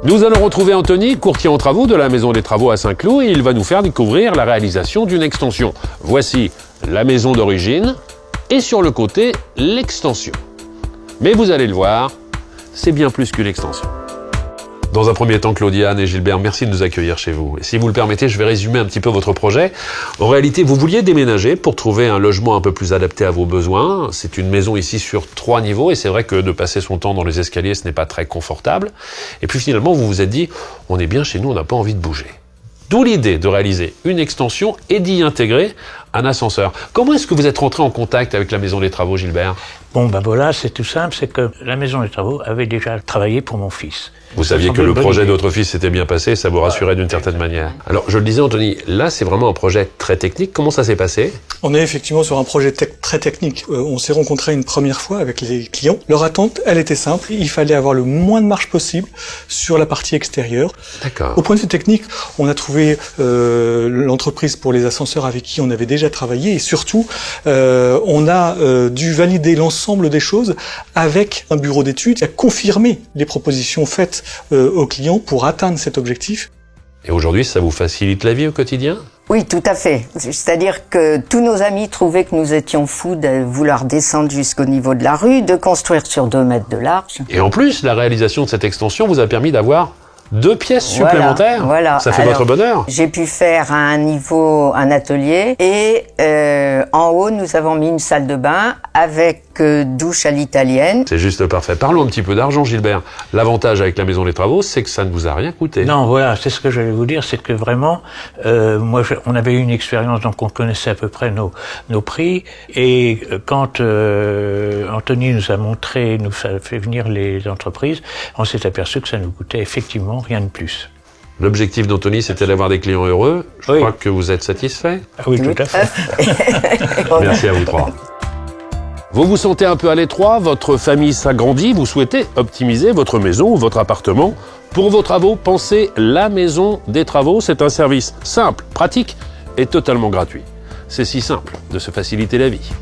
Nous allons retrouver Anthony, courtier en travaux de la Maison des Travaux à Saint-Cloud, et il va nous faire découvrir la réalisation d'une extension. Voici la maison d'origine et sur le côté, l'extension. Mais vous allez le voir, c'est bien plus qu'une extension. Dans un premier temps, Claudiane et Gilbert, merci de nous accueillir chez vous. Et si vous le permettez, je vais résumer un petit peu votre projet. En réalité, vous vouliez déménager pour trouver un logement un peu plus adapté à vos besoins. C'est une maison ici sur 3 niveaux et c'est vrai que de passer son temps dans les escaliers, ce n'est pas très confortable. Et puis finalement, vous vous êtes dit, on est bien chez nous, on n'a pas envie de bouger. D'où l'idée de réaliser une extension et d'y intégrer un ascenseur. Comment est-ce que vous êtes rentré en contact avec la Maison des Travaux, Gilbert? Bon, ben voilà, c'est tout simple, c'est que la Maison des Travaux avait déjà travaillé pour mon fils. Vous saviez que le projet de votre fils s'était bien passé, ça vous rassurait d'une certaine manière. Alors, je le disais, Anthony, là, c'est vraiment un projet très technique. Comment ça s'est passé? On est effectivement sur un projet très technique. On s'est rencontrés une première fois avec les clients. Leur attente, elle était simple. Il fallait avoir le moins de marge possible sur la partie extérieure. D'accord. Au point de vue technique, on a trouvé l'entreprise pour les ascenseurs avec qui on avait déjà travaillé. Et surtout, on a dû valider l'ensemble des choses avec un bureau d'études qui a confirmé les propositions faites aux clients pour atteindre cet objectif. Et aujourd'hui, ça vous facilite la vie au quotidien? Oui, tout à fait. C'est-à-dire que tous nos amis trouvaient que nous étions fous de vouloir descendre jusqu'au niveau de la rue, de construire sur 2 mètres de large. Et en plus, la réalisation de cette extension vous a permis d'avoir 2 pièces supplémentaires. Voilà. Ça fait Alors, votre bonheur. J'ai pu faire à un niveau un atelier et en haut, nous avons mis une salle de bain avec douche à l'italienne. C'est juste parfait. Parlons un petit peu d'argent, Gilbert. L'avantage avec la Maison des Travaux, c'est que ça ne vous a rien coûté. Non, voilà, c'est ce que j'allais vous dire, c'est que vraiment, on avait eu une expérience, donc on connaissait à peu près nos prix, et quand Anthony nous a montré, nous a fait venir les entreprises, on s'est aperçu que ça nous coûtait effectivement rien de plus. L'objectif d'Anthony, c'était d'avoir des clients heureux. Je Oui. crois que vous êtes satisfait. Ah oui, tout à fait. Merci à vous 3. Vous vous sentez un peu à l'étroit, votre famille s'agrandit, vous souhaitez optimiser votre maison ou votre appartement. Pour vos travaux, pensez la Maison des Travaux. C'est un service simple, pratique et totalement gratuit. C'est si simple de se faciliter la vie.